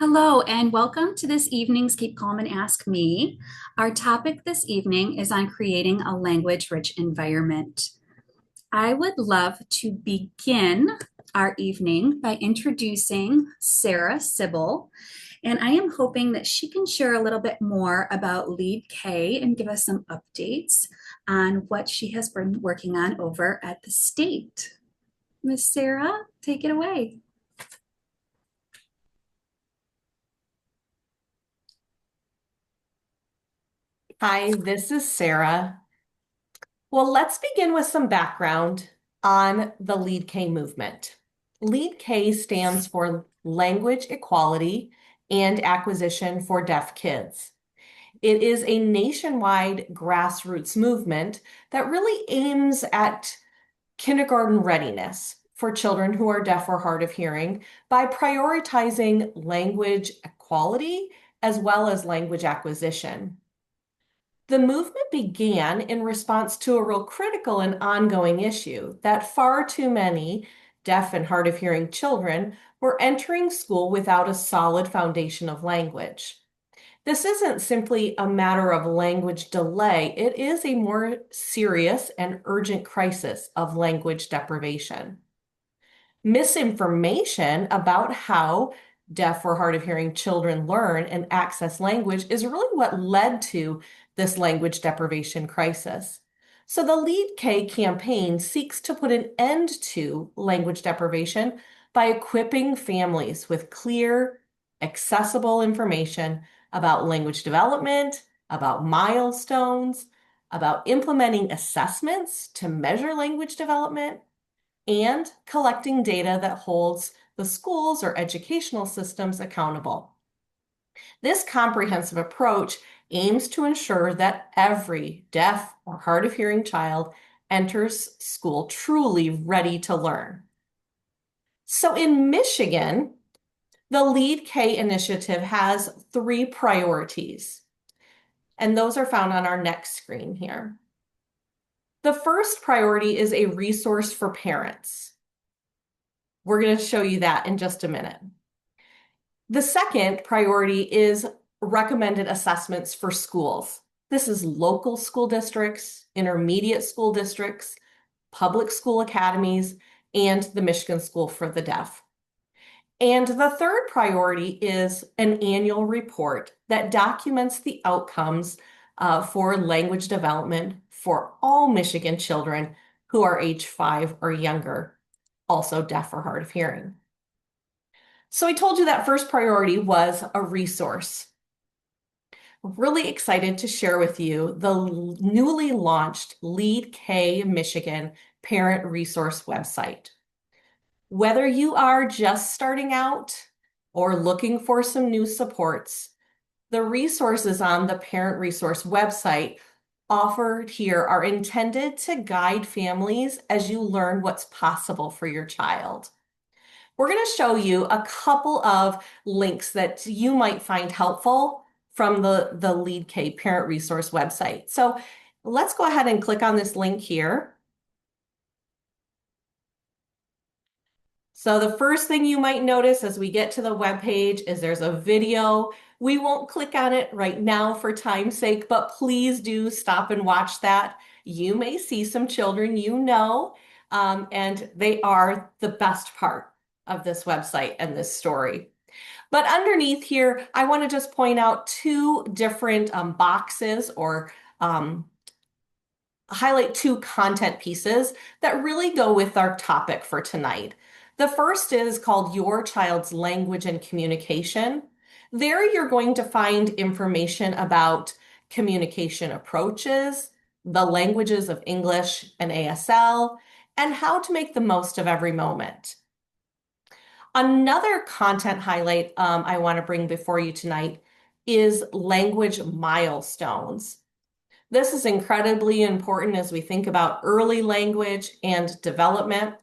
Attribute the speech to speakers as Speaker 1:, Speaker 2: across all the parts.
Speaker 1: Hello, and welcome to this evening's Keep Calm and Ask Me. Our topic this evening is on creating a language-rich environment. I would love to begin our evening by introducing Sara Sibble, and I am hoping that she can share a little bit more about Lead K and give us some updates on what she has been working on over at the state. Miss Sara, take it away.
Speaker 2: Hi, this is Sara. Well, let's begin with some background on the Lead K movement. Lead K stands for Language Equality and Acquisition for Deaf Kids. It is a nationwide grassroots movement that really aims at kindergarten readiness for children who are deaf or hard of hearing by prioritizing language equality as well as language acquisition. The movement began in response to a real critical and ongoing issue that far too many deaf and hard of hearing children were entering school without a solid foundation of language. This isn't simply a matter of language delay, it is a more serious and urgent crisis of language deprivation. Misinformation about how deaf or hard of hearing children learn and access language is really what led to this language deprivation crisis. So the Lead K campaign seeks to put an end to language deprivation by equipping families with clear, accessible information about language development, about milestones, about implementing assessments to measure language development, and collecting data that holds the schools or educational systems accountable. This comprehensive approach aims to ensure that every deaf or hard of hearing child enters school truly ready to learn. So in Michigan, the Lead K initiative has three priorities, and those are found on our next screen here. The first priority is a resource for parents. We're going to show you that in just a minute. The second priority is recommended assessments for schools. This is local school districts, intermediate school districts, public school academies, and the Michigan School for the Deaf. And the third priority is an annual report that documents the outcomes for language development for all Michigan children who are age 5 or younger, also deaf or hard of hearing. So I told you that first priority was a resource. Really excited to share with you the newly launched Lead K Michigan Parent Resource website. Whether you are just starting out or looking for some new supports, the resources on the Parent Resource website offered here are intended to guide families as you learn what's possible for your child. We're going to show you a couple of links that you might find helpful from the Lead K Parent Resource website. So let's go ahead and click on this link here. So the first thing you might notice as we get to the web page is there's a video. We won't click on it right now for time's sake, but please do stop and watch that. You may see some children you know, and they are the best part of this website and this story. But underneath here, I want to just point out two different boxes or highlight two content pieces that really go with our topic for tonight. The first is called Your Child's Language and Communication. There you're going to find information about communication approaches, the languages of English and ASL, and how to make the most of every moment. Another content highlight I want to bring before you tonight is language milestones. This is incredibly important as we think about early language and development.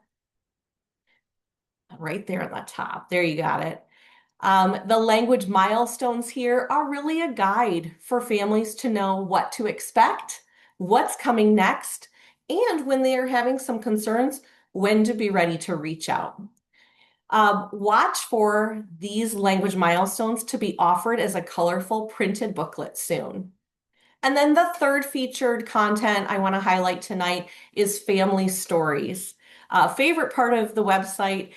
Speaker 2: Right there at the top, there you got it. The language milestones here are really a guide for families to know what to expect, what's coming next, and when they are having some concerns, when to be ready to reach out. Watch for these language milestones to be offered as a colorful printed booklet soon. And then the third featured content I want to highlight tonight is family stories. Favorite part of the website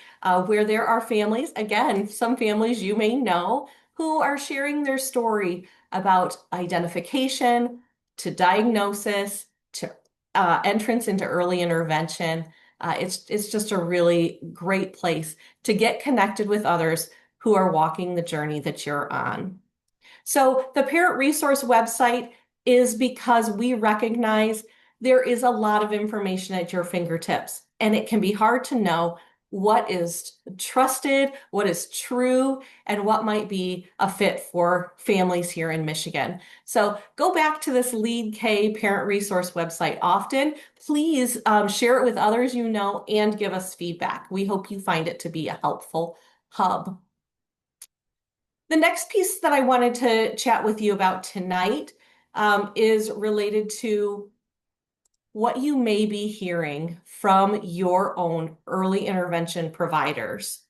Speaker 2: where there are families, again, some families you may know, who are sharing their story about identification to diagnosis to entrance into early intervention. It's just a really great place to get connected with others who are walking the journey that you're on. So the parent resource website is because we recognize there is a lot of information at your fingertips, and it can be hard to know what is trusted, what is true, and what might be a fit for families here in Michigan. So go back to this Lead K parent resource website often. Please share it with others you know and give us feedback. We hope you find it to be a helpful hub. The next piece that I wanted to chat with you about tonight is related to what you may be hearing from your own early intervention providers,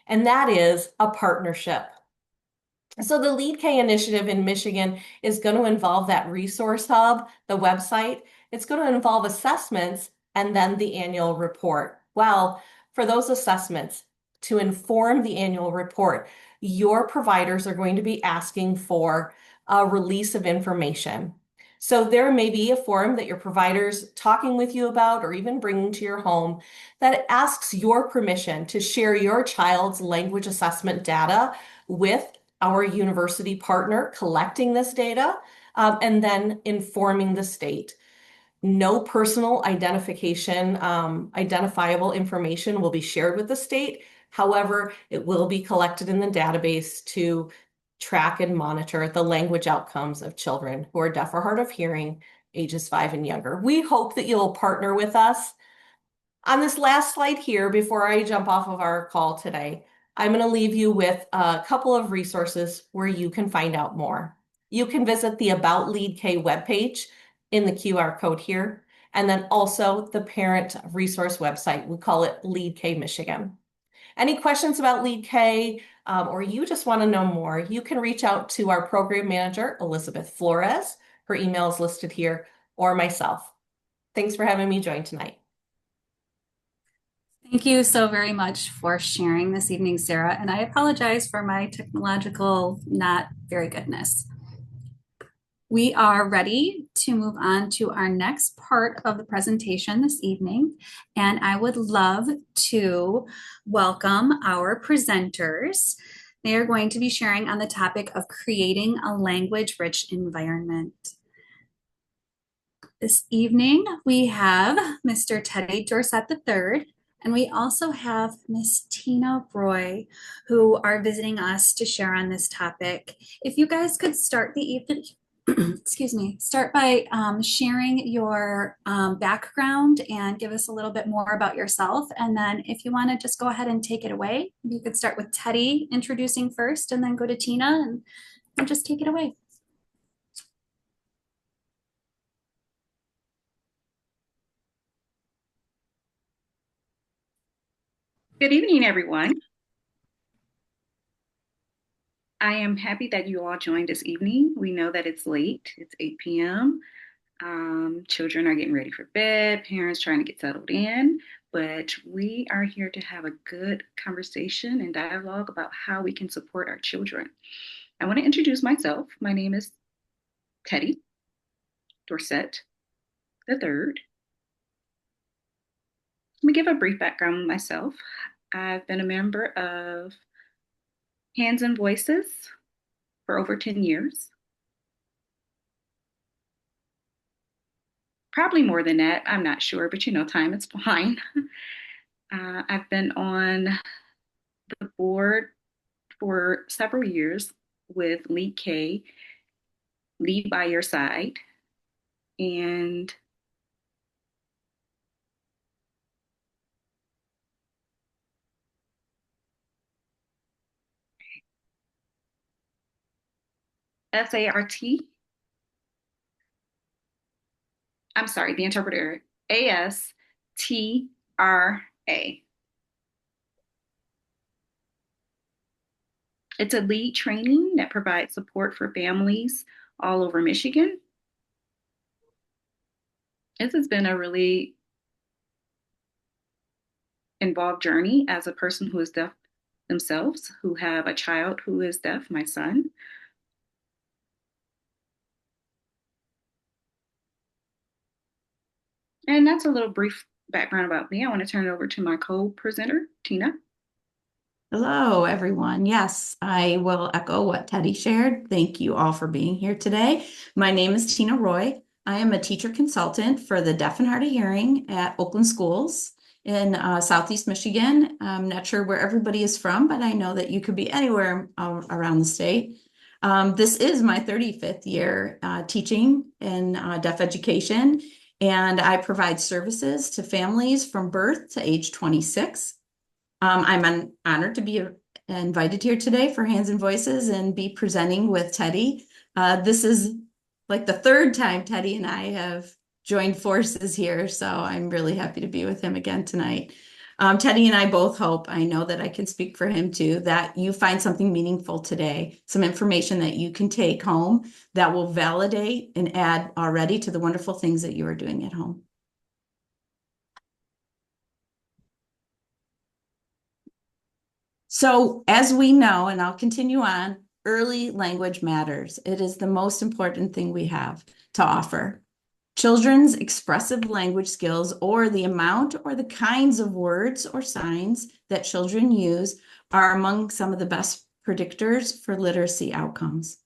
Speaker 2: and that is a partnership. So the Lead K initiative in Michigan is going to involve that resource hub, the website. It's going to involve assessments and then the annual report. Well, for those assessments, to inform the annual report, your providers are going to be asking for a release of information. So there may be a form that your provider's talking with you about or even bringing to your home that asks your permission to share your child's language assessment data with our university partner collecting this data and then informing the state. No personal identification, identifiable information will be shared with the state. However, it will be collected in the database to track and monitor the language outcomes of children who are deaf or hard of hearing, ages 5 and younger. We hope that you'll partner with us. On this last slide here, before I jump off of our call today, I'm going to leave you with a couple of resources where you can find out more. You can visit the About Lead K webpage in the QR code here, and then also the parent resource website. We call it Lead K Michigan. Any questions about Lead K, or you just want to know more, you can reach out to our program manager, Elizabeth Flores. Her email is listed here, or myself. Thanks for having me join tonight.
Speaker 1: Thank you so very much for sharing this evening, Sara. And I apologize for my technological not very goodness. We are ready to move on to our next part of the presentation this evening. And I would love to welcome our presenters. They are going to be sharing on the topic of creating a language-rich environment. This evening, we have Mr. Teddy Dorsette III, and we also have Miss Tina Roy, who are visiting us to share on this topic. If you guys could start the evening, excuse me, start by sharing your background and give us a little bit more about yourself. And then if you want to just go ahead and take it away, you could start with Teddy introducing first and then go to Tina and just take it away.
Speaker 3: Good evening, everyone. I am happy that you all joined this evening. We know that it's late. It's 8 p.m. Children are getting ready for bed, parents trying to get settled in, but we are here to have a good conversation and dialogue about how we can support our children. I want to introduce myself. My name is Teddy Dorsette III. Let me give a brief background on myself. I've been a member of Hands and Voices for over 10 years. Probably more than that. I'm not sure, but time is fine. I've been on the board for several years with Lead K, Lead by Your Side, and SART. I'm sorry, the interpreter, ASTRA. It's a lead training that provides support for families all over Michigan. This has been a really involved journey as a person who is deaf themselves, who have a child who is deaf, my son. And that's a little brief background about me. I want to turn it over to my co-presenter, Tina.
Speaker 4: Hello, everyone. Yes, I will echo what Teddy shared. Thank you all for being here today. My name is Tina Roy. I am a teacher consultant for the deaf and hard of hearing at Oakland Schools in Southeast Michigan. I'm not sure where everybody is from, but I know that you could be anywhere around the state. This is my 35th year teaching in deaf education, and I provide services to families from birth to age 26. I'm honored to be invited here today for Hands and Voices and be presenting with Teddy. This is like the third time Teddy and I have joined forces here, so I'm really happy to be with him again tonight. Teddy and I both hope, I know that I can speak for him too, that you find something meaningful today, some information that you can take home that will validate and add already to the wonderful things that you are doing at home. So as we know, and I'll continue on, early language matters. It is the most important thing we have to offer. Children's expressive language skills, or the amount or the kinds of words or signs that children use, are among some of the best predictors for literacy outcomes.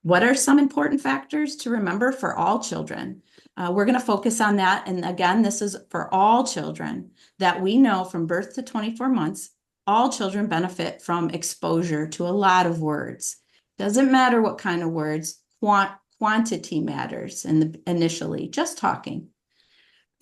Speaker 4: What are some important factors to remember for all children? We're going to focus on that. And again, this is for all children that we know from birth to 24 months. All children benefit from exposure to a lot of words. Doesn't matter what kind of words, quantity matters initially, just talking.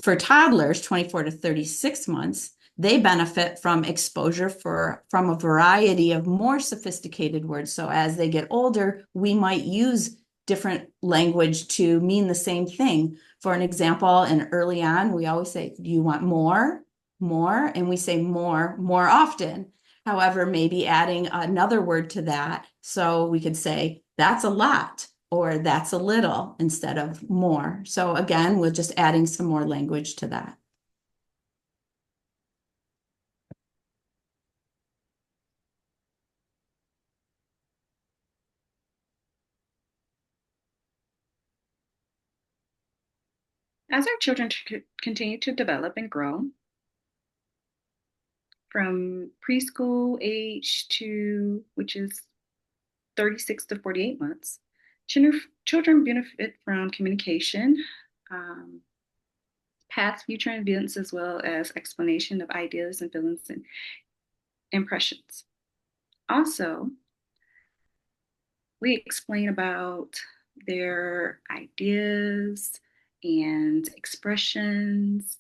Speaker 4: For toddlers, 24 to 36 months, they benefit from exposure from a variety of more sophisticated words. So as they get older, we might use different language to mean the same thing. For an example, and early on, we always say, do you want more? More, and we say more often. However, maybe adding another word to that. So we could say, that's a lot, or that's a little instead of more. So again, we're just adding some more language to that.
Speaker 3: As our children continue to develop and grow, from preschool age to, which is 36 to 48 months, children benefit from communication, past, future events, as well as explanation of ideas and feelings and impressions. Also, we explain about their ideas and expressions.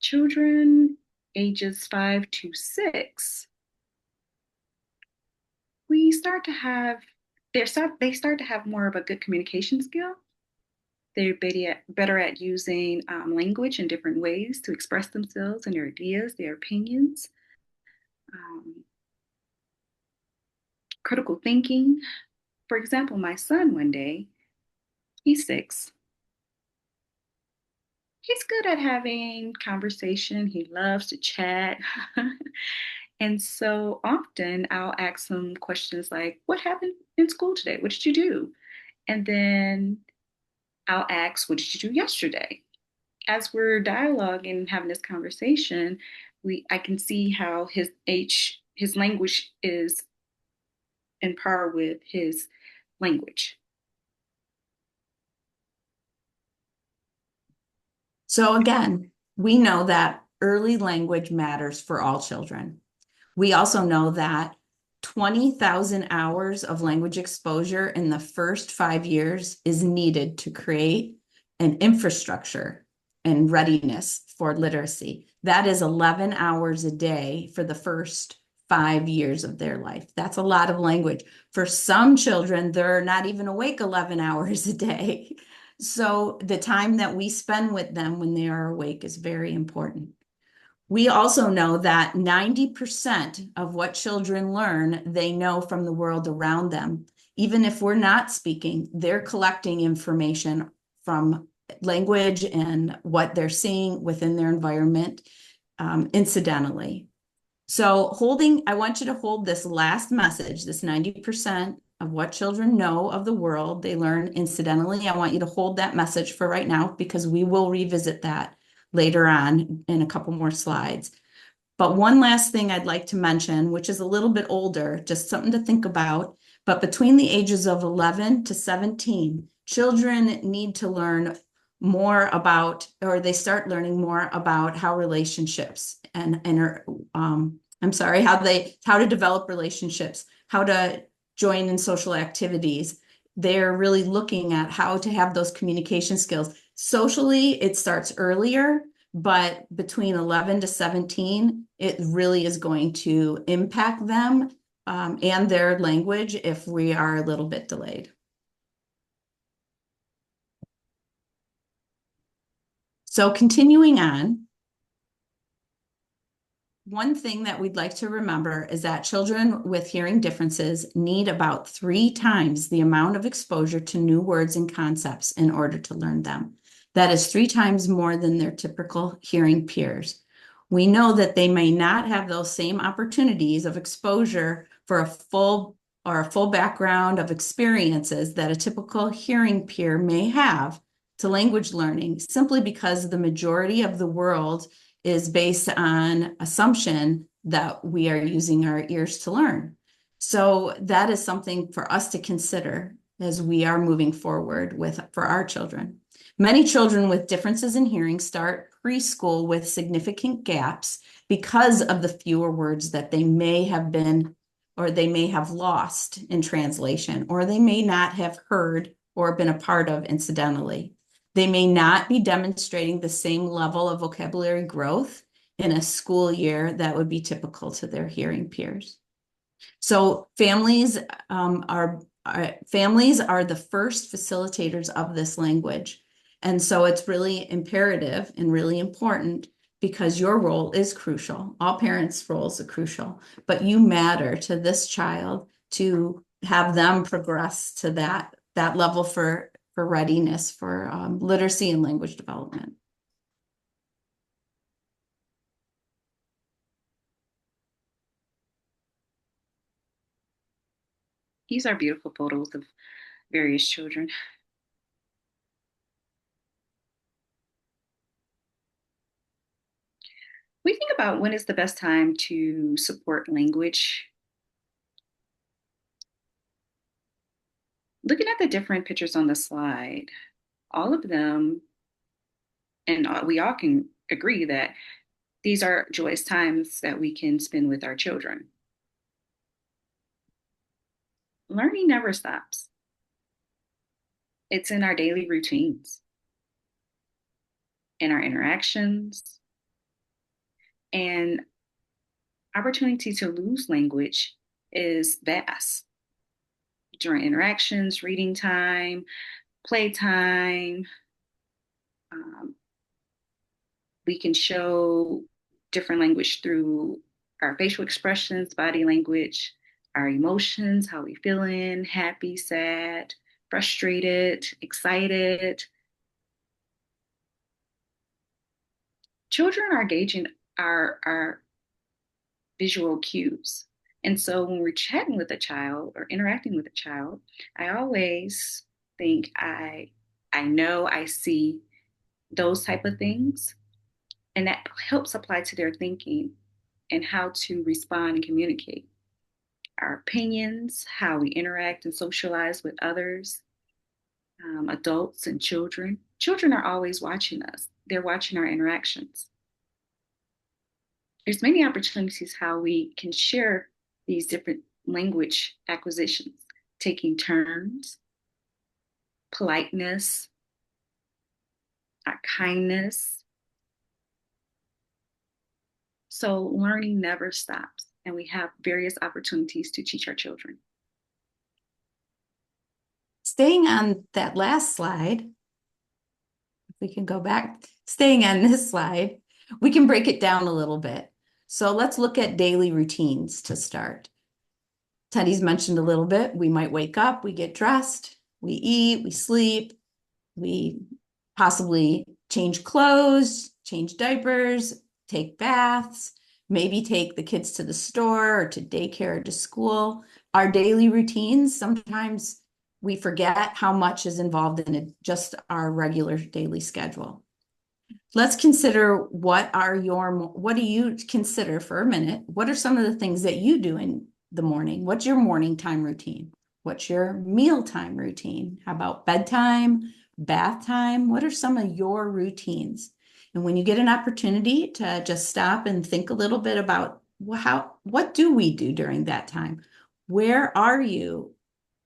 Speaker 3: Children ages 5 to 6, we start to have they start to have more of a good communication skill. They're better at using language in different ways to express themselves and their ideas, their opinions, um, critical thinking. For example, my son one day, he's 6. He's good at having conversation. He loves to chat. And so often I'll ask him questions like, what happened in school today? What did you do? And then I'll ask, what did you do yesterday? As we're dialoguing and having this conversation, I can see how his language is in par with his language.
Speaker 4: So again, we know that early language matters for all children. We also know that 20,000 hours of language exposure in the first 5 years is needed to create an infrastructure and readiness for literacy. That is 11 hours a day for the first 5 years of their life. That's a lot of language. For some children, they're not even awake 11 hours a day. So the time that we spend with them when they are awake is very important. We also know that 90% of what children learn, they know from the world around them. Even if we're not speaking, they're collecting information from language and what they're seeing within their environment, incidentally. So I want you to hold this last message, this 90% of what children know of the world, they learn incidentally. I want you to hold that message for right now because we will revisit that later on in a couple more slides. But one last thing I'd like to mention, which is a little bit older, just something to think about, but between the ages of 11 to 17, children need to learn more about, or they start learning more about how relationships how to develop relationships, how to join in social activities. They're really looking at how to have those communication skills. Socially, it starts earlier, but between 11 to 17, it really is going to impact them and their language if we are a little bit delayed. So continuing on, one thing that we'd like to remember is that children with hearing differences need about 3 times the amount of exposure to new words and concepts in order to learn them. That is 3 times more than their typical hearing peers. We know that they may not have those same opportunities of exposure for a full background of experiences that a typical hearing peer may have to language learning, simply because the majority of the world is based on assumption that we are using our ears to learn. So that is something for us to consider as we are moving forward for our children. Many children with differences in hearing start preschool with significant gaps because of the fewer words that they may have been, or they may have lost in translation, or they may not have heard or been a part of incidentally. They may not be demonstrating the same level of vocabulary growth in a school year that would be typical to their hearing peers. So families are the first facilitators of this language. And so it's really imperative and really important because your role is crucial. All parents' roles are crucial, but you matter to this child to have them progress to that level for readiness for literacy and language development.
Speaker 3: These are beautiful photos of various children. We think about when is the best time to support language. Looking at the different pictures on the slide, all of them, and we all can agree that these are joyous times that we can spend with our children. Learning never stops. It's in our daily routines, in our interactions, and opportunity to lose language is vast. During interactions, reading time, playtime, we can show different language through our facial expressions, body language, our emotions, how we feeling, happy, sad, frustrated, excited. Children are gauging our visual cues. And so when we're chatting with a child or interacting with a child, I always think I know, I see those type of things. And that helps apply to their thinking and how to respond and communicate. Our opinions, how we interact and socialize with others, adults and children. Children are always watching us. They're watching our interactions. There's many opportunities how we can share these different language acquisitions, taking turns, politeness, our kindness. So learning never stops, and we have various opportunities to teach our children.
Speaker 4: Staying on that last slide, if we can go back, staying on this slide, We can break it down a little bit. So let's look at daily routines to start. Teddy's mentioned a little bit. We might wake up, we get dressed, we eat, we sleep, we possibly change clothes, change diapers, take baths, maybe take the kids to the store or to daycare or to school. Our daily routines, sometimes we forget how much is involved in it, just our regular daily schedule. Let's consider what do you consider for a minute? What are some of the things that you do in the morning? What's your morning time routine? What's your mealtime routine? How about bedtime, bath time? What are some of your routines? And when you get an opportunity to just stop and think a little bit about what do we do during that time? Where are you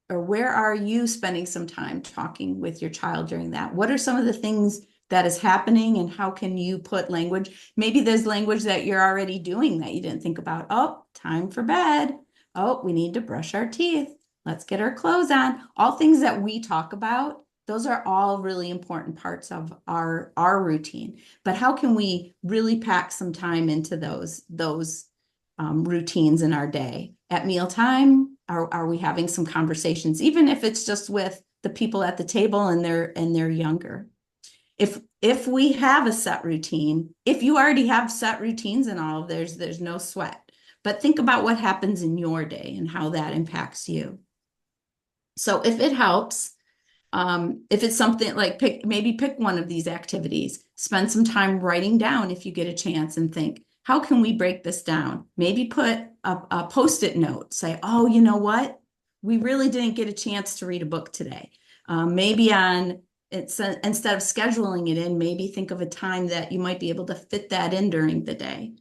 Speaker 4: or where are you spending some time talking with your child during that? What are some of the things that is happening and how can you put language? Maybe there's language that you're already doing that you didn't think about. Oh, time for bed. Oh, we need to brush our teeth. Let's get our clothes on. All things that we talk about, those are all really important parts of our routine. But how can we really pack some time into those routines in our day? At mealtime, are we having some conversations, even if it's just with the people at the table and they're younger? If we have a set routine, if you already have set routines and all, there's no sweat. But think about what happens in your day and how that impacts you. So if it helps, if it's something like maybe pick one of these activities, spend some time writing down if you get a chance and think, how can we break this down? Maybe put a post-it note, say, oh, you know what? We really didn't get a chance to read a book today. Maybe instead of scheduling it in, maybe think of a time that you might be able to fit that in during the day.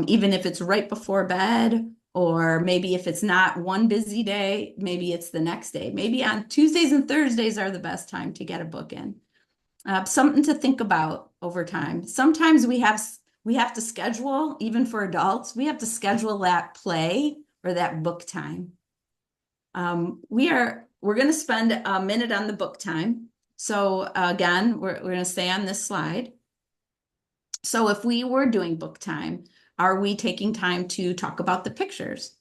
Speaker 4: Even if it's right before bed, or maybe if it's not one busy day, maybe it's the next day. Maybe on Tuesdays and Thursdays are the best time to get a book in. Something to think about over time. Sometimes we have to schedule, even for adults, we have to schedule that play or that book time. We're going to spend a minute on the book time. So again, we're going to stay on this slide. So if we were doing book time, are we taking time to talk about the pictures?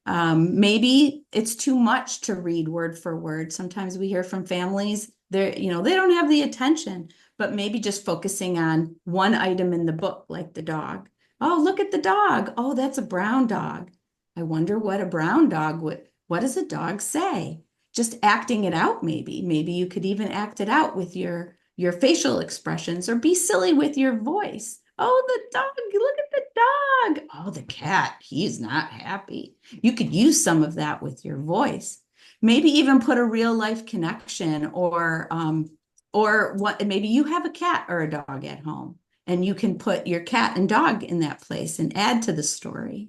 Speaker 4: Maybe it's too much to read word for word. Sometimes we hear from families, they don't have the attention, but maybe just focusing on one item in the book, like the dog. Oh, look at the dog. Oh, that's a brown dog. I wonder what a brown dog what does a dog say? Just acting it out, maybe. Maybe you could even act it out with your facial expressions or be silly with your voice. Oh, the dog, look at the dog. Oh, the cat, he's not happy. You could use some of that with your voice. Maybe even put a real life connection or what, maybe you have a cat or a dog at home and you can put your cat and dog in that place and add to the story.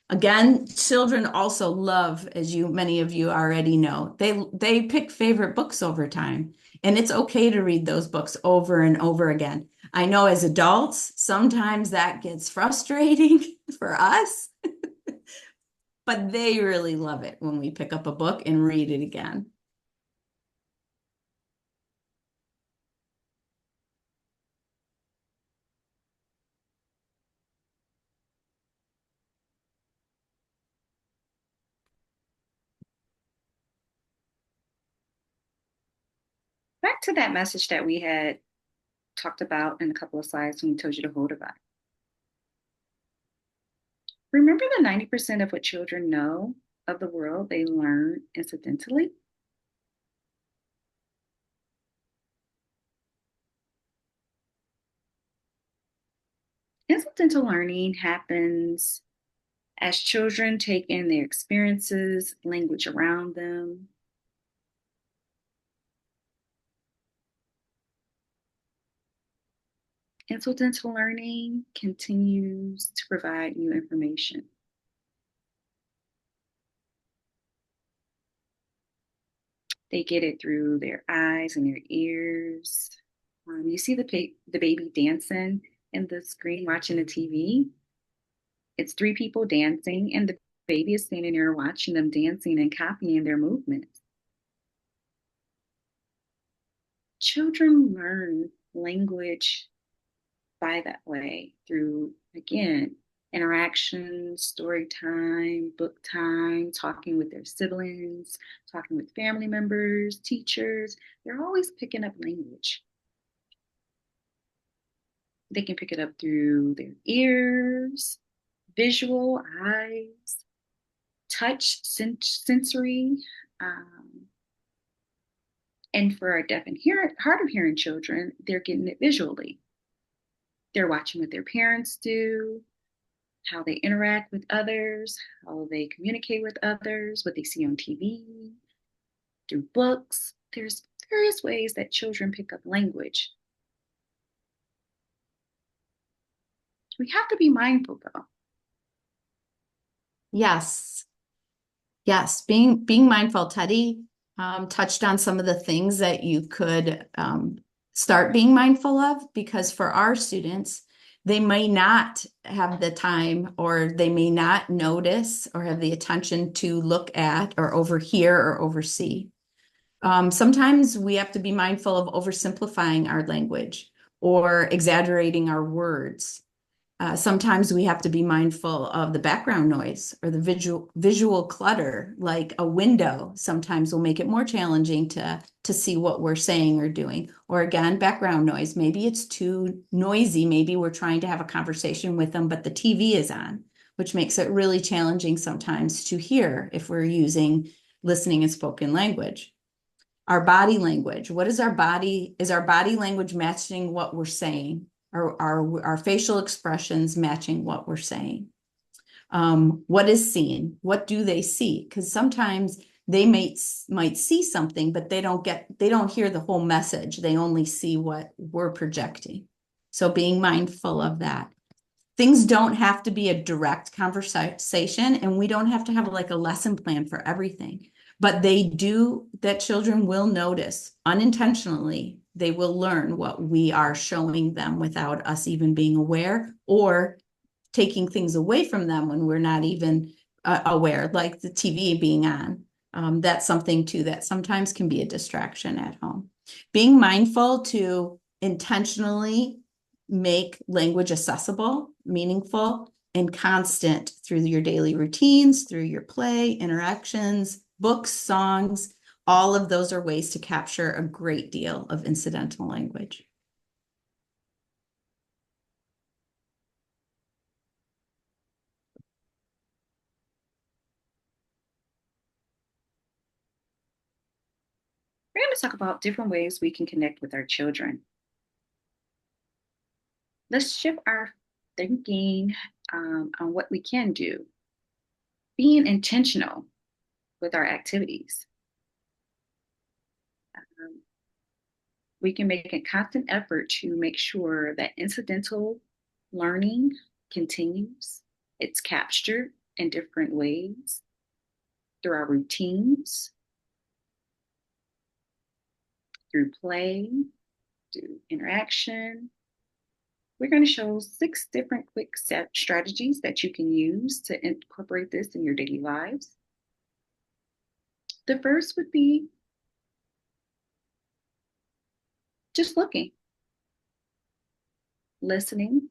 Speaker 4: Again, children also love, as many of you already know, they pick favorite books over time, and it's okay to read those books over and over again. I know as adults, sometimes that gets frustrating for us, but they really love it when we pick up a book and read it again.
Speaker 3: Back to that message that we had talked about in a couple of slides when we told you to hold about. Remember the 90% of what children know of the world they learn incidentally? Incidental learning happens as children take in their experiences, language around them. Incidental learning continues to provide new information. They get it through their eyes and their ears. You see the baby dancing in the screen watching the TV. It's three people dancing, and the baby is standing there watching them dancing and copying their movements. Children learn language by that way through, again, interactions, story time, book time, talking with their siblings, talking with family members, teachers. They're always picking up language. They can pick it up through their ears, visual, eyes, touch, sensory. Um, and for our deaf and hard of hearing children, they're getting it visually. They're watching what their parents do, how they interact with others, how they communicate with others, what they see on TV, through books. There's various ways that children pick up language. We have to be mindful, though.
Speaker 4: Yes. Yes. Being mindful. Teddy touched on some of the things that you could start being mindful of, because for our students, they may not have the time, or they may not notice or have the attention to look at or overhear or oversee. Sometimes we have to be mindful of oversimplifying our language or exaggerating our words. Sometimes we have to be mindful of the background noise or the visual clutter, like a window sometimes will make it more challenging to see what we're saying or doing. Or again, background noise. Maybe it's too noisy. Maybe we're trying to have a conversation with them, but the TV is on, which makes it really challenging sometimes to hear if we're using listening and spoken language. Our body language. What is our body? Is our body language matching what we're saying? Our facial expressions matching what we're saying? What is seen? What do they see? Because sometimes they might see something, but they don't hear the whole message. They only see what we're projecting. So being mindful of that. Things don't have to be a direct conversation, and we don't have to have like a lesson plan for everything. But that children will notice unintentionally. They will learn what we are showing them without us even being aware, or taking things away from them when we're not even aware, like the TV being on. That's something too that sometimes can be a distraction at home. Being mindful to intentionally make language accessible, meaningful, and constant through your daily routines, through your play, interactions, books, songs. All of those are ways to capture a great deal of incidental language.
Speaker 3: We're going to talk about different ways we can connect with our children. Let's shift our thinking on what we can do. Being intentional with our activities. We can make a constant effort to make sure that incidental learning continues. It's captured in different ways through our routines, through play, through interaction. We're going to show 6 different quick strategies that you can use to incorporate this in your daily lives. The first would be just looking, listening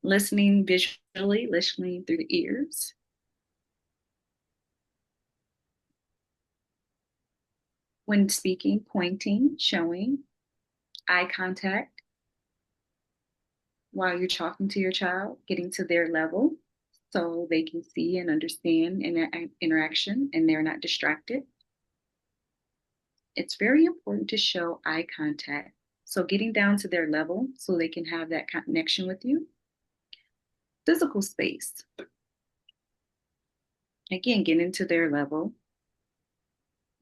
Speaker 3: visually, listening through the ears. When speaking, pointing, showing, eye contact while you're talking to your child, getting to their level so they can see and understand interaction and they're not distracted. It's very important to show eye contact. So getting down to their level so they can have that connection with you. Physical space. Again, get into their level.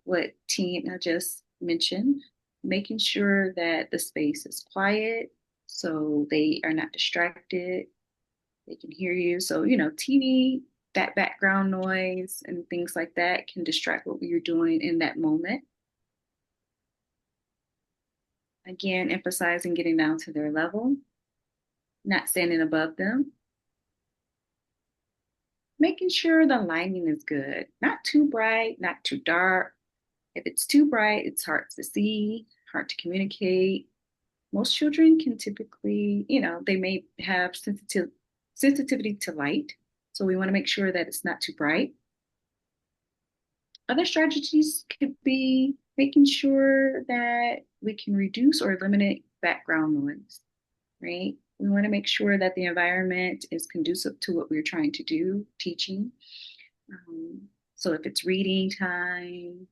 Speaker 3: What Tina just mentioned, making sure that the space is quiet so they are not distracted. They can hear you. So, TV, that background noise and things like that can distract what you're doing in that moment. Again, emphasizing getting down to their level, not standing above them. Making sure the lighting is good, not too bright, not too dark. If it's too bright, it's hard to see, hard to communicate. Most children can typically, they may have sensitivity to light. So we want to make sure that it's not too bright. Other strategies could be making sure that we can reduce or eliminate background noise, right? We want to make sure that the environment is conducive to what we're trying to do, teaching. So if it's reading time,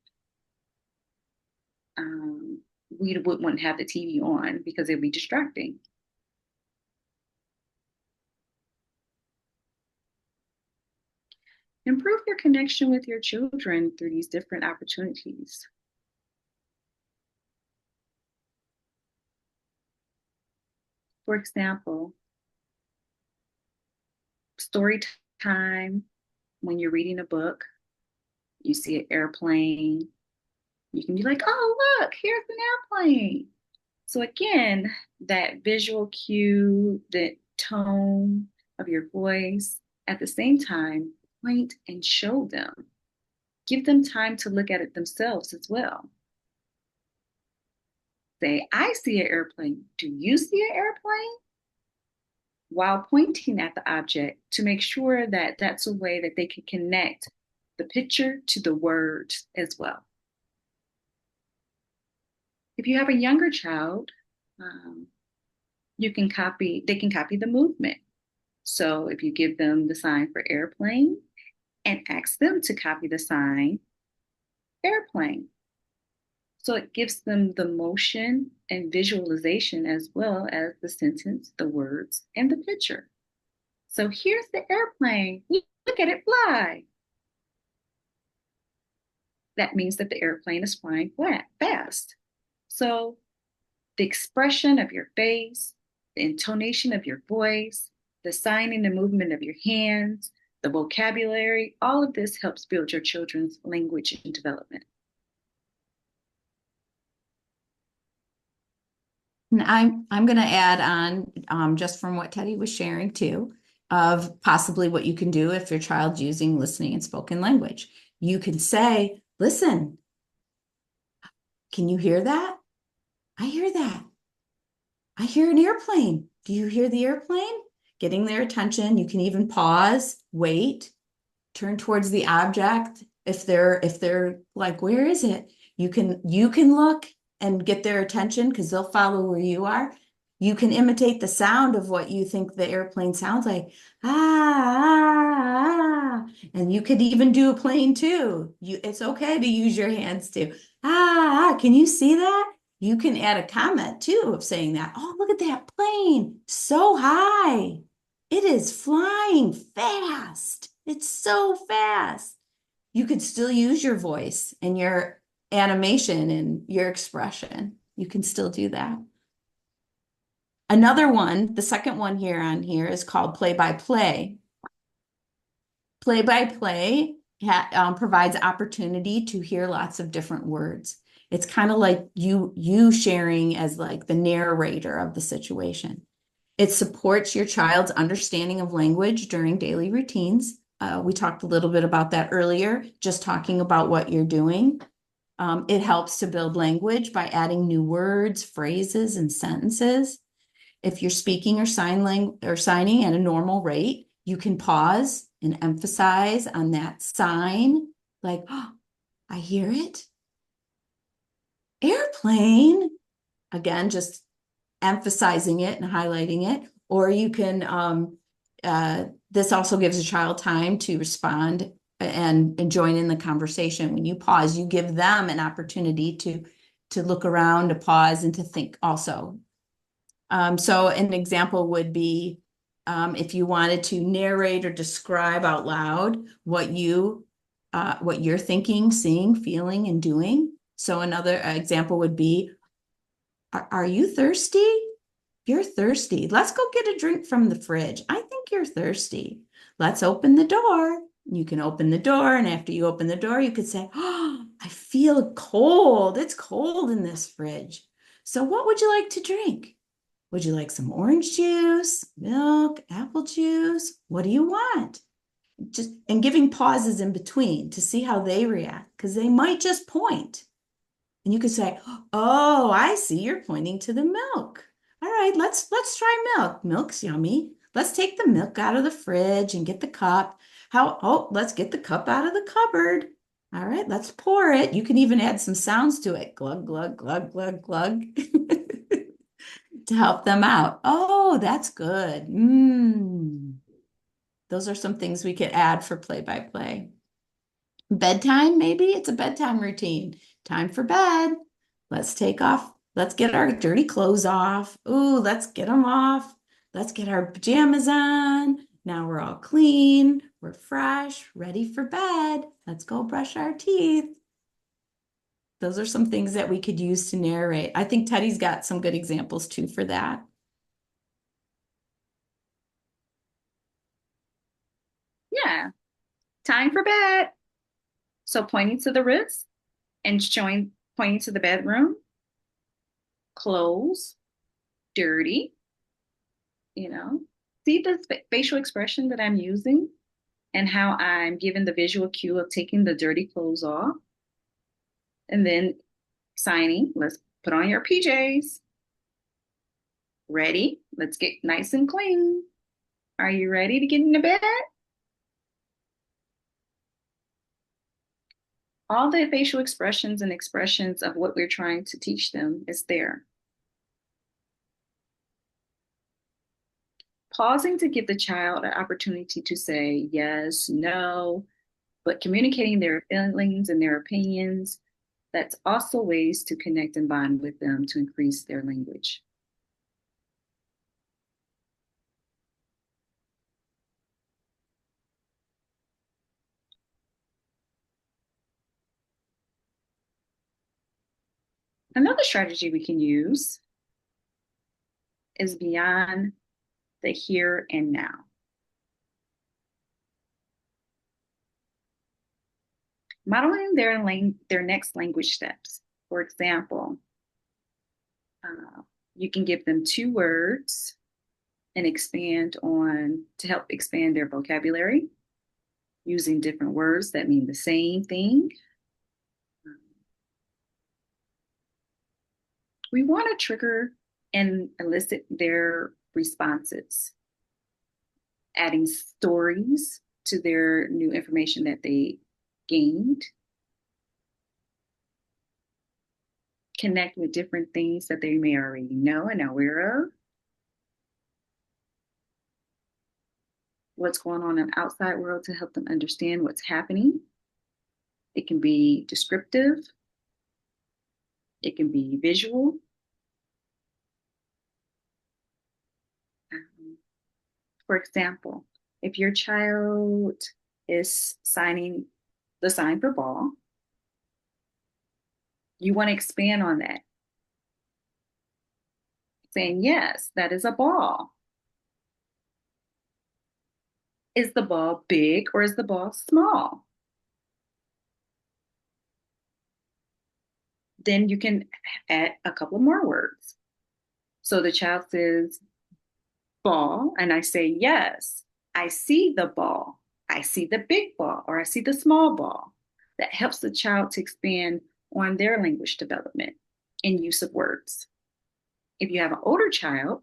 Speaker 3: we wouldn't have the TV on because it would be distracting. Improve your connection with your children through these different opportunities. For example, story time, when you're reading a book, you see an airplane, you can be like, oh, look, here's an airplane. So again, that visual cue, the tone of your voice, at the same time, point and show them. Give them time to look at it themselves as well. Say, I see an airplane. Do you see an airplane? While pointing at the object to make sure that that's a way that they can connect the picture to the words as well. If you have a younger child, they can copy the movement. So if you give them the sign for airplane and ask them to copy the sign airplane. So it gives them the motion and visualization as well as the sentence, the words, and the picture. So here's the airplane. Look at it fly. That means that the airplane is flying fast. So the expression of your face, the intonation of your voice, the signing and movement of your hands, the vocabulary, all of this helps build your children's language and development.
Speaker 4: And I'm going to add on just from what Teddy was sharing too, of possibly what you can do if your child's using listening and spoken language. You can say, listen, can you hear that? I hear that. I hear an airplane. Do you hear the airplane? Getting their attention. You can even pause, wait, turn towards the object. If they're like, where is it? You can look and get their attention because they'll follow where you are. You can imitate the sound of what you think the airplane sounds like. Ah, ah. And you could even do a plane too. It's okay to use your hands too. Ah, can you see that? You can add a comment too of saying that. Oh, look at that plane. So high. It is flying fast. It's so fast. You could still use your voice and your animation and your expression. You can still do that. Another one, the second one here is called play-by-play. Play-by-play provides opportunity to hear lots of different words. It's kind of like you sharing as like the narrator of the situation. It supports your child's understanding of language during daily routines. We talked a little bit about that earlier, just talking about what you're doing. It helps to build language by adding new words, phrases, and sentences. If you're speaking or signing at a normal rate, you can pause and emphasize on that sign, like, oh, I hear it. Airplane. Again, just emphasizing it and highlighting it. Or you can, this also gives a child time to respond and join in the conversation. When you pause, you give them an opportunity to look around, to pause, and to think also. So an example would be if you wanted to narrate or describe out loud what you're thinking, seeing, feeling, and doing. So another example would be, are you thirsty? You're thirsty. Let's go get a drink from the fridge. I think you're thirsty. Let's open the door. You can open the door, and after you open the door, you could say, oh, I feel cold. It's cold in this fridge. So what would you like to drink? Would you like some orange juice, milk, apple juice? What do you want? And giving pauses in between to see how they react, because they might just point. And you could say, oh, I see you're pointing to the milk. All right, let's try milk. Milk's yummy. Let's take the milk out of the fridge and get the cup. Let's get the cup out of the cupboard. All right, let's pour it. You can even add some sounds to it. Glug, glug, glug, glug, glug. To help them out. Oh, that's good. Those are some things we could add for play-by-play. Bedtime, maybe it's a bedtime routine. Time for bed. Let's get our dirty clothes off. Ooh, let's get them off. Let's get our pajamas on. Now we're all clean. We're fresh, ready for bed. Let's go brush our teeth. Those are some things that we could use to narrate. I think Teddy's got some good examples too for that.
Speaker 3: Yeah, time for bed. So pointing to the wrist and pointing to the bedroom, clothes, dirty, you know. See the facial expression that I'm using and how I'm giving the visual cue of taking the dirty clothes off. And then signing, let's put on your PJs. Ready? Let's get nice and clean. Are you ready to get into bed? All the facial expressions and expressions of what we're trying to teach them is there. Pausing to give the child an opportunity to say yes, no, but communicating their feelings and their opinions, that's also ways to connect and bond with them to increase their language. Another strategy we can use is beyond the here and now. Modeling their next language steps. For example, you can give them 2 words and to help expand their vocabulary using different words that mean the same thing. We want to trigger and elicit their responses, adding stories to their new information that they gained, connect with different things that they may already know and are aware of, what's going on in the outside world to help them understand what's happening. It can be descriptive, it can be visual. For example, if your child is signing the sign for ball, you want to expand on that. Saying, yes, that is a ball. Is the ball big or is the ball small? Then you can add a couple more words. So the child says ball, and I say, yes, I see the ball. I see the big ball, or I see the small ball. That helps the child to expand on their language development and use of words. If you have an older child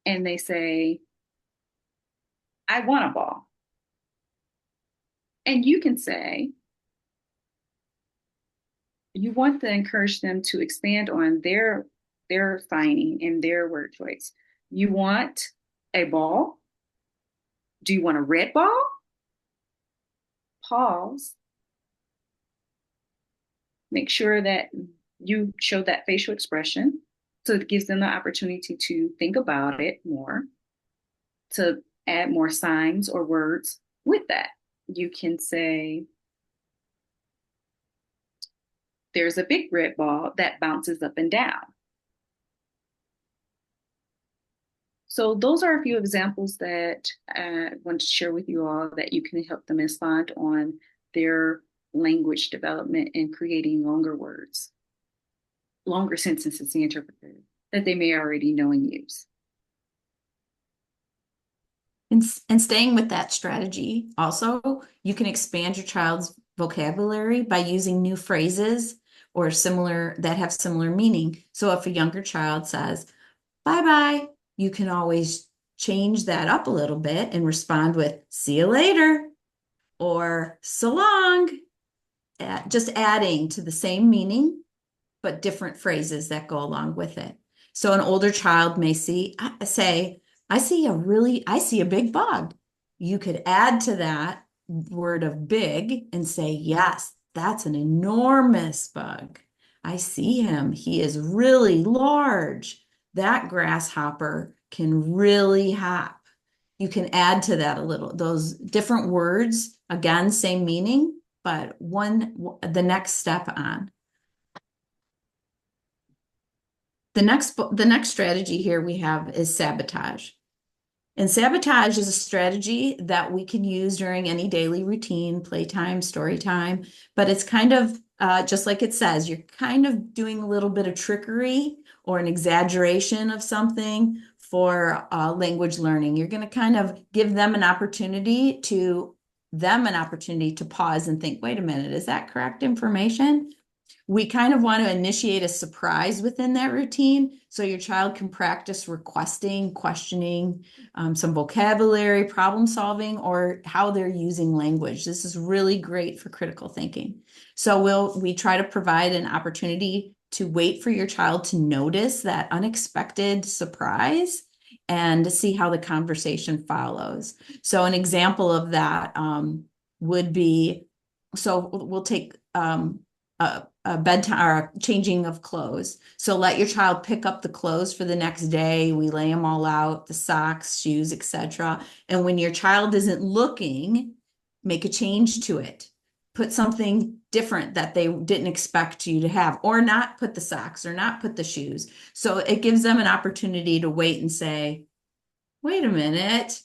Speaker 3: and they say, I want a ball. And you can say, you want to encourage them to expand on their signing and their word choice. You want a ball? Do you want a red ball? Pause. Make sure that you show that facial expression so it gives them the opportunity to think about it more, to add more signs or words with that. You can say, there's a big red ball that bounces up and down. So those are a few examples that I want to share with you all that you can help them expand on their language development and creating longer words, longer sentences and interpreters that they may already know and use.
Speaker 4: And staying with that strategy, also, you can expand your child's vocabulary by using new phrases or similar that have similar meaning. So if a younger child says, bye bye, you can always change that up a little bit and respond with, see you later, or so long, just adding to the same meaning, but different phrases that go along with it. So an older child may say, I see a big bug. You could add to that word of big and say, yes, that's an enormous bug. I see him. He is really large. That grasshopper can really hop. You can add to that a little, those different words, again, same meaning, but the next step on. The next strategy here we have is sabotage. And sabotage is a strategy that we can use during any daily routine, playtime, story time, but it's kind of just like it says, you're kind of doing a little bit of trickery or an exaggeration of something for language learning. You're going to kind of give them an opportunity to pause and think, wait a minute, is that correct information? We kind of want to initiate a surprise within that routine so your child can practice requesting, questioning, some vocabulary, problem solving, or how they're using language. This is really great for critical thinking. So we try to provide an opportunity to wait for your child to notice that unexpected surprise and to see how the conversation follows. So an example of that would be, so we'll take a bedtime or a changing of clothes. So let your child pick up the clothes for the next day. We lay them all out, the socks, shoes, etc. And when your child isn't looking, make a change to it. Put something different that they didn't expect you to have, or not put the socks or not put the shoes. So it gives them an opportunity to wait and say, wait a minute,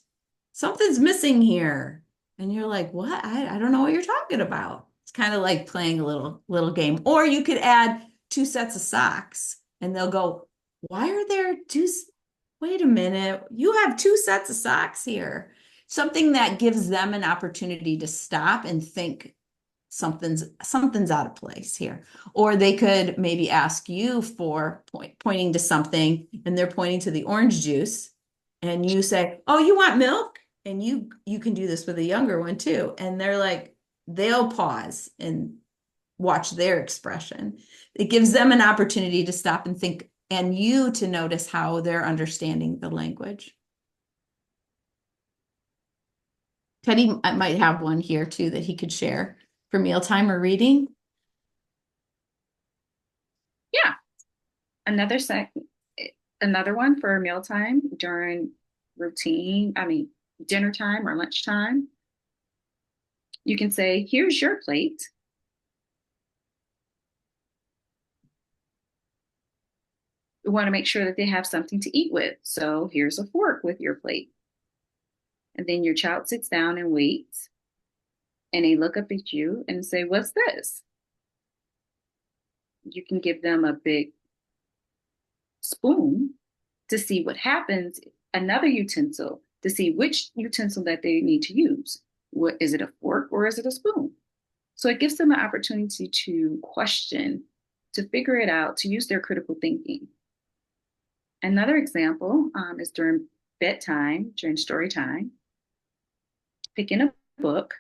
Speaker 4: something's missing here. And you're like, what? I don't know what you're talking about. It's kind of like playing a little game. Or you could add 2 sets of socks and they'll go, why are there two? Wait a minute, you have 2 sets of socks here. Something that gives them an opportunity to stop and think something's out of place here. Or they could maybe ask you for pointing to something and they're pointing to the orange juice and you say, oh, you want milk? And you can do this with a younger one too. And they're like, they'll pause and watch their expression. It gives them an opportunity to stop and think, and you to notice how they're understanding the language. Teddy might have one here too that he could share for mealtime or reading.
Speaker 3: Yeah. Another one for mealtime during dinner time or lunchtime. You can say, here's your plate. We want to make sure that they have something to eat with. So here's a fork with your plate. And then your child sits down and waits. And they look up at you and say, what's this? You can give them a big spoon to see what happens, another utensil to see which utensil that they need to use. What is it, a fork or is it a spoon? So it gives them an opportunity to question, to figure it out, to use their critical thinking. Another example is during bedtime, during story time, picking a book.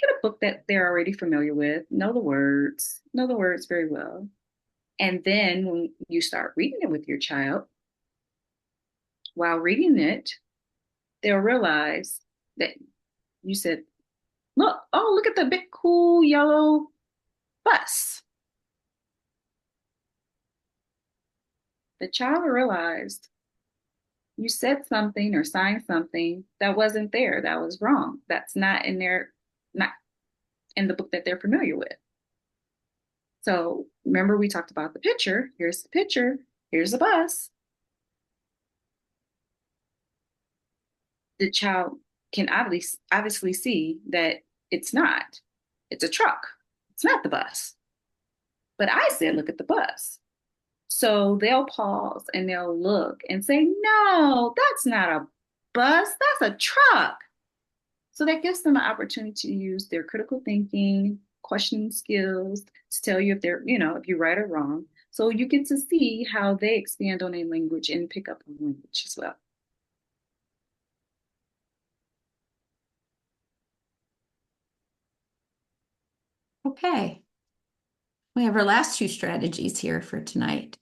Speaker 3: Get a book that they're already familiar with, know the words very well. And then when you start reading it with your child, while reading it, they'll realize that you said, look at the big cool yellow bus. The child realized you said something or signed something that wasn't there, that was wrong. That's not in the book that they're familiar with. So remember we talked about the picture. Here's the picture. Here's a bus. The child can obviously see that it's not. It's a truck. It's not the bus. But I said, look at the bus. So they'll pause and they'll look and say, no, that's not a bus. That's a truck. So that gives them an opportunity to use their critical thinking, questioning skills to tell you if they're, if you're right or wrong. So you get to see how they expand on a language and pick up on language as well.
Speaker 4: Okay. We have our last two strategies here for tonight.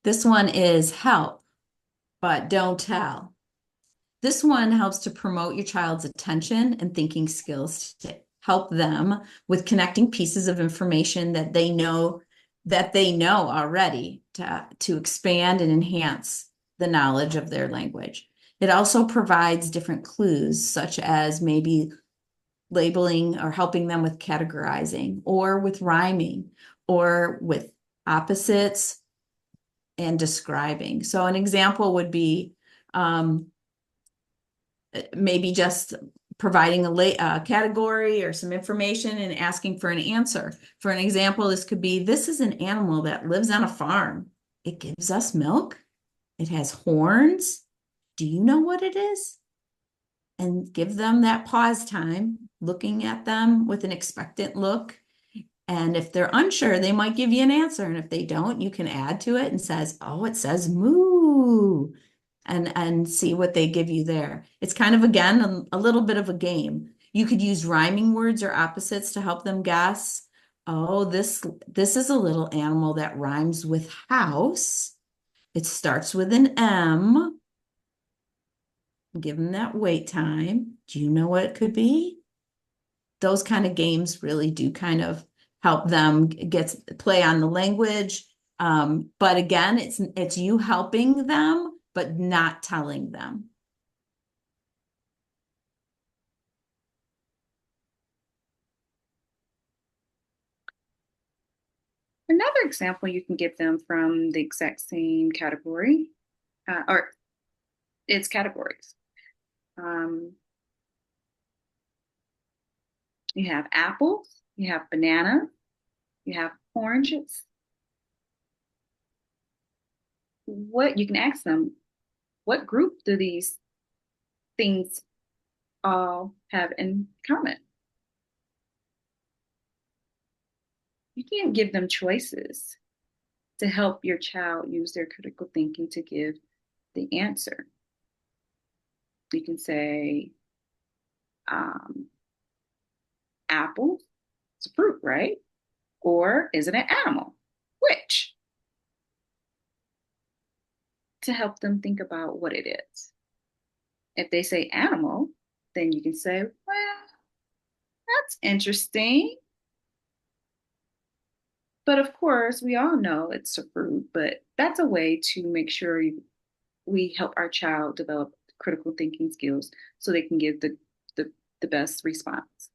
Speaker 4: This one is help, but don't tell. This one helps to promote your child's attention and thinking skills to help them with connecting pieces of information that they know already to expand and enhance the knowledge of their language. It also provides different clues, such as maybe labeling or helping them with categorizing or with rhyming or with opposites and describing. So an example would be maybe just providing a category or some information and asking for an answer. For an example, this could be, this is an animal that lives on a farm. It gives us milk. It has horns. Do you know what it is? And give them that pause time, looking at them with an expectant look. And if they're unsure, they might give you an answer. And if they don't, you can add to it and says, oh, it says moo. And see what they give you there. It's kind of, again, a little bit of a game. You could use rhyming words or opposites to help them guess. Oh, this is a little animal that rhymes with house. It starts with an M. Give them that wait time. Do you know what it could be? Those kind of games really do kind of help them play on the language. But again, it's you helping them, but not telling them.
Speaker 3: Another example you can give them from the exact same category, or its categories. You have apples, you have banana, you have oranges. You can ask them, what group do these things all have in common? You can't give them choices to help your child use their critical thinking to give the answer. You can say, apple, it's a fruit, right? Or is it an animal? Which? To help them think about what it is. If they say animal, then you can say, well, that's interesting. But of course, we all know it's a fruit, but that's a way to make sure we help our child develop critical thinking skills so they can give the best response.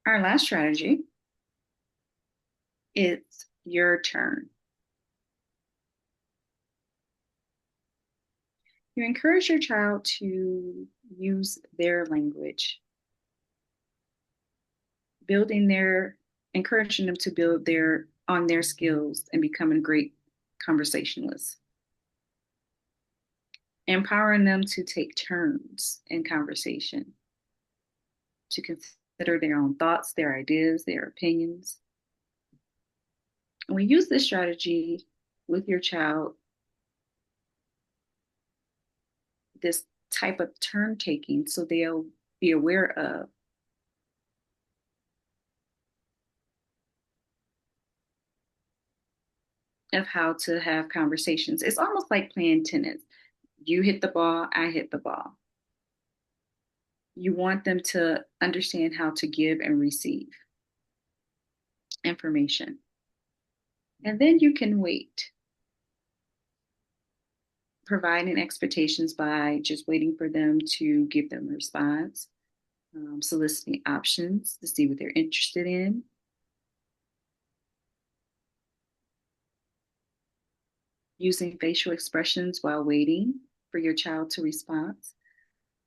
Speaker 3: Our last strategy is your turn. You encourage your child to use their language, encouraging them to build on their skills and becoming great conversationalists. Empowering them to take turns in conversation, to consider their own thoughts, their ideas, their opinions. And we use this strategy with your child, this type of turn taking, so they'll be aware of how to have conversations. It's almost like playing tennis. You hit the ball, I hit the ball. You want them to understand how to give and receive information. And then you can wait, providing expectations by just waiting for them to give them a response, soliciting options to see what they're interested in. Using facial expressions while waiting for your child to respond.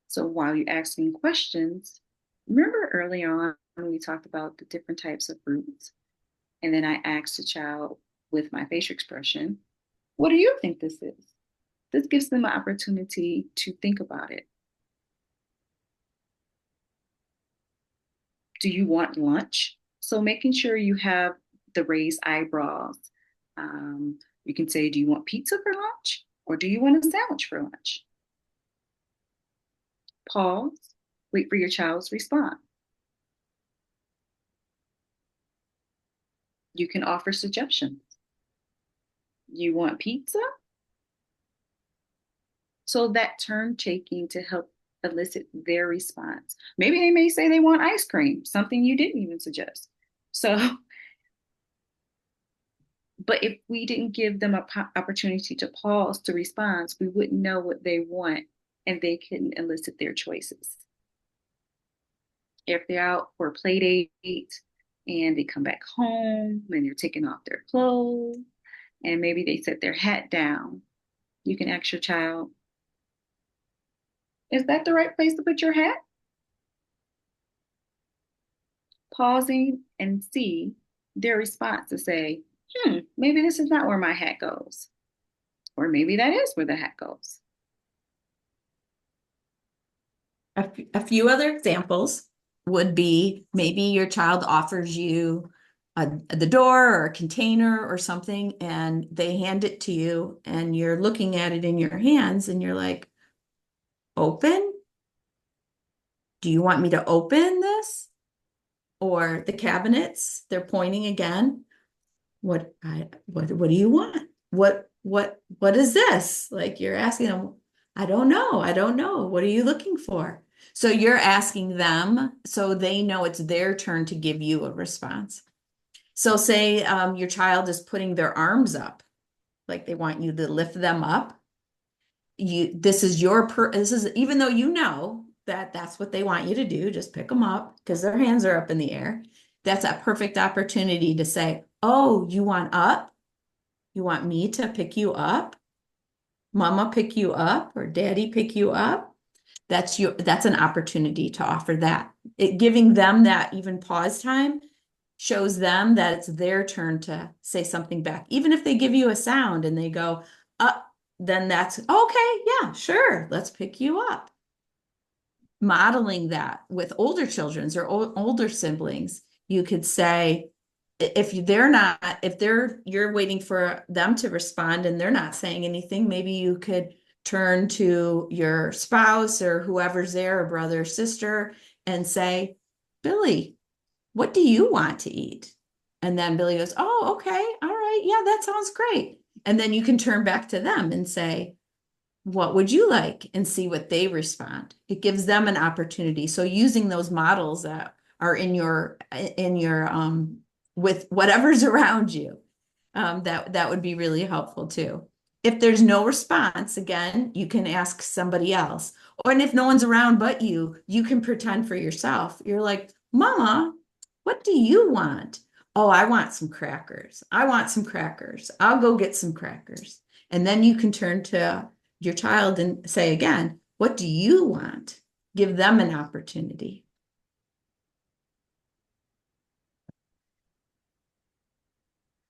Speaker 3: So while you're asking questions, remember earlier on when we talked about the different types of fruits, and then I asked the child with my facial expression, What do you think this is? This gives them an opportunity to think about it. Do you want lunch? So making sure you have the raised eyebrows. You can say, do you want pizza for lunch? Or do you want a sandwich for lunch? Pause, wait for your child's response. You can offer suggestions. You want pizza? So that turn taking to help elicit their response. Maybe they may say they want ice cream, something you didn't even suggest. So, but if we didn't give them an opportunity to pause to respond, we wouldn't know what they want and they couldn't elicit their choices. If they're out for a play date and they come back home and they're taking off their clothes and maybe they set their hat down, you can ask your child, is that the right place to put your hat? Pausing and see their response to say, maybe this is not where my hat goes. Or maybe that is where the hat goes.
Speaker 4: A few other examples would be maybe your child offers you the door or a container or something, and they hand it to you, and you're looking at it in your hands, and you're like, open? Do you want me to open this? Or the cabinets, they're pointing again. What do you want? What is this? Like you're asking them, I don't know. What are you looking for? So you're asking them so they know it's their turn to give you a response. So say your child is putting their arms up, like they want you to lift them up. This is even though you know that that's what they want you to do, just pick them up because their hands are up in the air. That's a perfect opportunity to say, oh, you want up? You want me to pick you up? Mama pick you up or daddy pick you up? That's an opportunity to offer that. Giving them that even pause time shows them that it's their turn to say something back. Even if they give you a sound and they go, up, then that's okay. Yeah, sure. Let's pick you up. Modeling that with older children or older siblings, you could say, if you're waiting for them to respond and they're not saying anything, maybe you could turn to your spouse or whoever's there, a brother or sister, and say, Billy, what do you want to eat? And then Billy goes, oh, okay, all right, yeah, that sounds great. And then you can turn back to them and say, what would you like? And see what they respond. It gives them an opportunity. So using those models that are in your with whatever's around you, that would be really helpful too. If there's no response, again, you can ask somebody else. And if no one's around but you can pretend for yourself. You're like, Mama, what do you want? Oh, I want some crackers. I want some crackers. I'll go get some crackers. And then you can turn to your child and say again, what do you want? Give them an opportunity.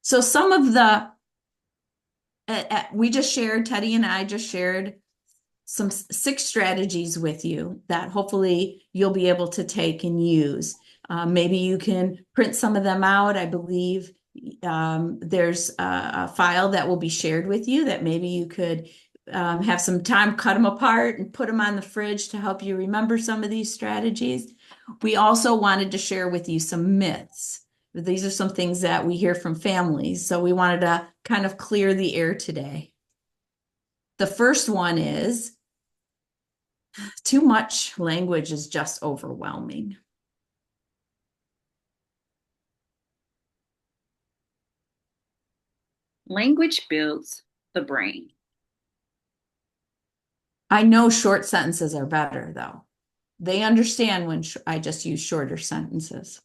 Speaker 4: So some of the, Teddy and I just shared some 6 strategies with you that hopefully you'll be able to take and use. Maybe you can print some of them out. I believe there's a file that will be shared with you that maybe you could have some time, cut them apart and put them on the fridge to help you remember some of these strategies. We also wanted to share with you some myths. These are some things that we hear from families. So we wanted to kind of clear the air today. The first one is too much language is just overwhelming.
Speaker 3: Language builds the brain.
Speaker 4: I know short sentences are better, though. They understand when I just use shorter sentences.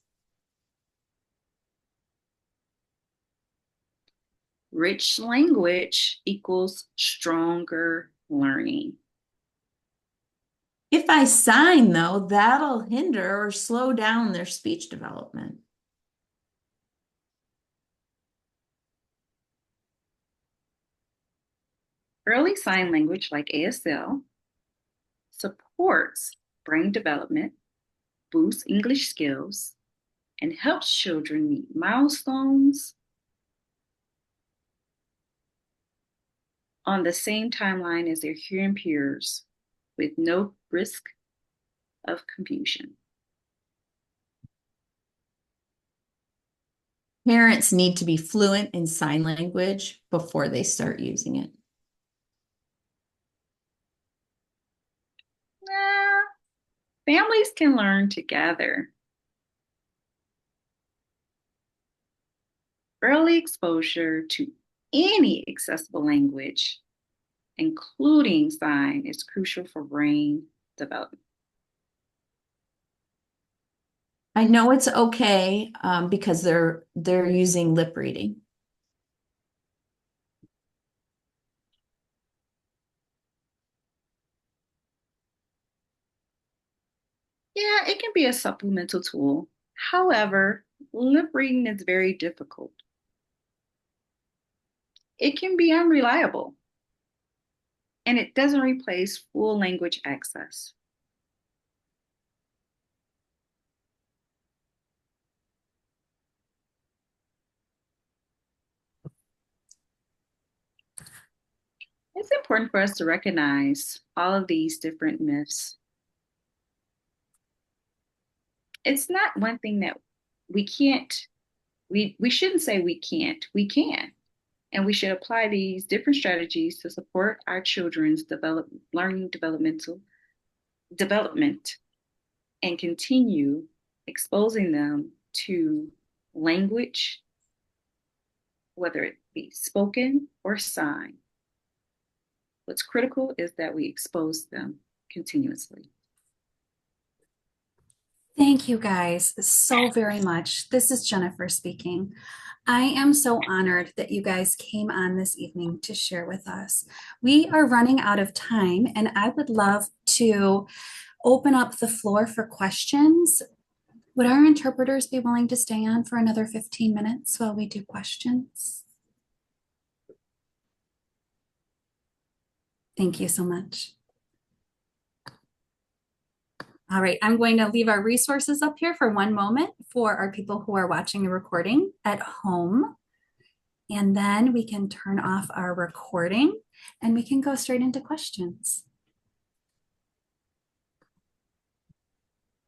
Speaker 3: Rich language equals stronger learning.
Speaker 4: If I sign, though, that'll hinder or slow down their speech development.
Speaker 3: Early sign language like ASL supports brain development, boosts English skills, and helps children meet milestones on the same timeline as their hearing peers with no risk of confusion.
Speaker 4: Parents need to be fluent in sign language before they start using it.
Speaker 3: Families can learn together. Early exposure to any accessible language, including sign, is crucial for brain development.
Speaker 4: I know it's okay because they're using lip reading.
Speaker 3: Yeah, it can be a supplemental tool. However, lip reading is very difficult. It can be unreliable, and it doesn't replace full language access. It's important for us to recognize all of these different myths. It's not one thing that we can't, we shouldn't say we can't, we can. And we should apply these different strategies to support our children's learning development and continue exposing them to language, whether it be spoken or sign. What's critical is that we expose them continuously.
Speaker 1: Thank you guys so very much. This is Jennifer speaking. I am so honored that you guys came on this evening to share with us. We are running out of time, and I would love to open up the floor for questions. Would our interpreters be willing to stay on for another 15 minutes while we do questions? Thank you so much. All right, I'm going to leave our resources up here for one moment for our people who are watching the recording at home. And then we can turn off our recording and we can go straight into questions.